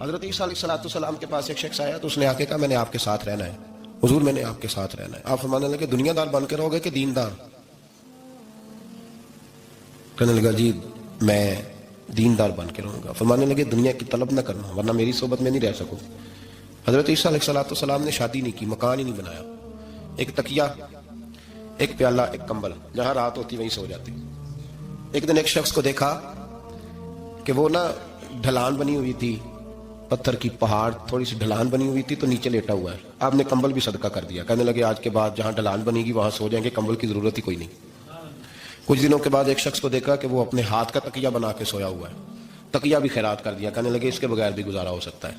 حضرت عیسیٰ علیہ السلام کے پاس ایک شخص آیا تو اس نے آ کے کہا میں نے آپ کے ساتھ رہنا ہے حضور، میں نے آپ کے ساتھ رہنا ہے۔ آپ فرمانے لگے دنیا دار بن کے رہو گے کہ دیندار؟ کہنے لگا جی میں دیندار بن کے رہوں گا۔ فرمانے لگے دنیا کی طلب نہ کرنا ورنہ میری صحبت میں نہیں رہ سکو۔ حضرت عیسیٰ علیہ السلام نے شادی نہیں کی، مکان ہی نہیں بنایا، ایک تکیہ، ایک پیالہ، ایک کمبل، جہاں رات ہوتی وہیں سو جاتے۔ ایک دن ایک شخص کو دیکھا کہ وہ نا ڈھلان بنی ہوئی تھی، پتھر کی پہاڑ تھوڑی سی ڈھلان بنی ہوئی تھی تو نیچے لیٹا ہوا ہے۔ آپ نے کمبل بھی صدقہ کر دیا، کہنے لگے آج کے بعد جہاں ڈھلان بنے گی وہاں سو جائیں گے، کمبل کی ضرورت ہی کوئی نہیں۔ کچھ دنوں کے بعد ایک شخص کو دیکھا کہ وہ اپنے ہاتھ کا تکیہ بنا کے سویا ہوا ہے، تکیہ بھی خیرات کر دیا، کہنے لگے اس کے بغیر بھی گزارا ہو سکتا ہے۔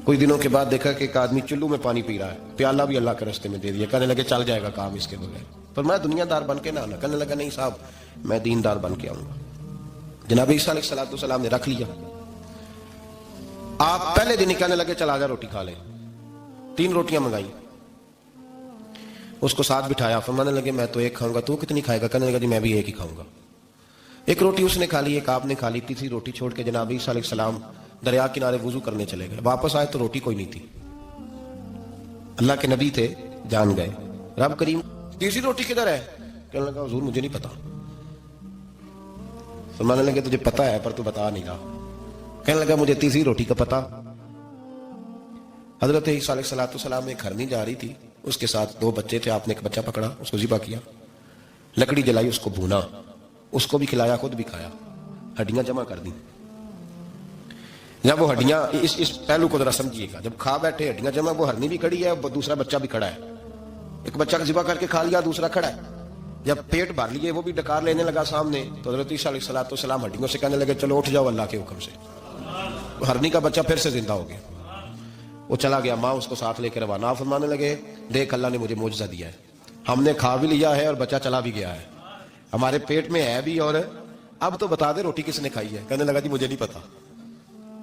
کچھ دنوں کے بعد دیکھا کہ ایک آدمی چلو میں پانی پی رہا ہے، پیالہ بھی اللہ کے راستے میں دے دیا، کہنے لگے چل جائے گا کام اس کے بغیر۔ پر میں دنیا دار بن کے نہ آنا، کہنے لگا نہیں صاحب میں دیندار بن کے آؤں گا۔ جناب عیسیٰ علیہ السلام نے رکھ لیا۔ آپ پہلے دن ہی کہنے لگے چل آجا روٹی کھا لے، 3 روٹیاں منگائی، اس کو ساتھ بٹھایا، فرمانے لگے میں تو ایک کھاؤں گا، تو کتنی کھائے گا؟ کہنے لگا جی میں بھی ایک ہی کھاؤں گا۔ ایک روٹی اس نے کھا لی، ایک آپ نے کھا لی، تیسری روٹی چھوڑ کے جناب عیسیٰ علیہ السلام دریا کنارے وضو کرنے چلے گئے۔ واپس آئے تو روٹی کوئی نہیں تھی، اللہ کے نبی تھے، جان گئے۔ رب کریم تیسری روٹی کدھر ہے؟ کہنے لگا حضور مجھے نہیں پتا۔ فرمانے لگے تجھے پتا ہے پر تو بتا نہیں رہا۔ کہنے لگا مجھے تیسری روٹی کا پتا۔ حضرت عیسیٰ علیہ السلام ایک ہرنی جا رہی تھی، اس کے ساتھ 2 بچے تھے، آپ نے ایک بچہ پکڑا، اس کو ذبح کیا، لکڑی جلائی، اس کو بھونا، اس کو بھی کھلایا، خود بھی کھایا، ہڈیاں جمع کر دی۔ جب وہ ہڈیاں اس پہلو کو ذرا سمجھیے گا، جب کھا بیٹھے ہڈیاں جمع، وہ ہرنی بھی کھڑی ہے، دوسرا بچہ بھی کھڑا ہے، ایک بچہ کا ذبح کر کے کھا لیا، دوسرا کھڑا ہے۔ جب پیٹ بھر لیے وہ بھی ڈکار لینے لگا سامنے، تو حضرت عیسیٰ علیہ السلام ہڈیوں سے کہنے لگے چلو اٹھ جاؤ اللہ کے حکم سے۔ ہرنی کا بچہ پھر سے زندہ ہو گیا، وہ چلا گیا، ماں اس کو ساتھ لے کے روانہ۔ فرمانے لگے دیکھ اللہ نے مجھے معجزہ دیا ہے، ہم نے کھا بھی لیا ہے اور بچہ چلا بھی گیا ہے، ہمارے پیٹ میں ہے بھی، اور اب تو بتا دے روٹی کس نے کھائی ہے؟ کہنے لگا جی مجھے نہیں پتا،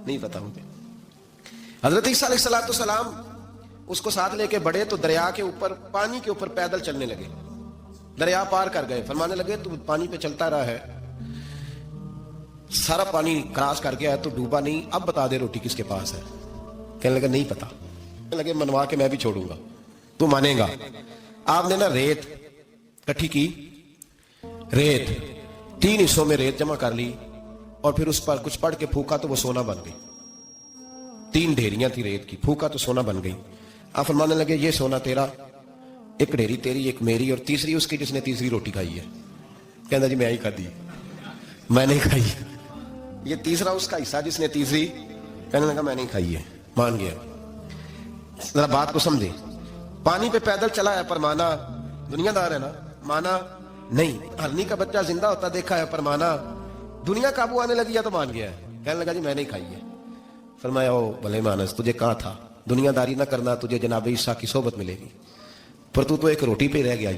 نہیں پتا مجھے۔ حضرت عیسیٰ علیہ السلام اس کو ساتھ لے کے بڑھے تو دریا کے اوپر، پانی کے اوپر پیدل چلنے لگے، دریا پار کر گئے۔ فرمانے لگے تو پانی پہ چلتا رہا ہے، سارا پانی کراس کر گیا ہے تو ڈوبا نہیں، اب بتا دے روٹی کس کے پاس ہے؟ کہنے لگا نہیں پتا۔ کہنے لگے منوا کے میں بھی چھوڑوں گا، تو مانے گا۔ آپ نے نا ریت کٹھی کی، ریت 3 حصوں میں ریت جمع کر لی اور پھر اس پر کچھ پڑھ کے پھونکا تو وہ سونا بن گئی۔ 3 ڈھیریاں تھی ریت کی، پھونکا تو سونا بن گئی۔ آپ فرمانے لگے یہ سونا تیرا، ایک ڈھیری تیری، ایک میری، اور تیسری اس کی جس نے تیسری روٹی کھائی ہے۔ کہنا جی میں ہی کھا دی، میں نہیں کھائی۔ یہ تیسرا اس کا حصہ جس نے تیسری، کہنے لگا میں نہیں کھائی ہے، مان گیا۔ ذرا بات کو سمجھے، پانی پہ پیدل چلا ہے پر مانا، دنیا دار ہے نا، مانا نہیں۔ ہرنی کا بچہ زندہ ہوتا دیکھا ہے پر مانا، دنیا قابو آنے لگی ہے تو مان گیا ہے۔ کہنے لگا جی میں نہیں کھائی ہے۔ فرمایا او بھلے مانس، تجھے کہا تھا دنیا داری نہ کرنا، تجھے جناب عیسیٰ کی صحبت ملے گی، پر تو ایک روٹی پہ رہ گیا۔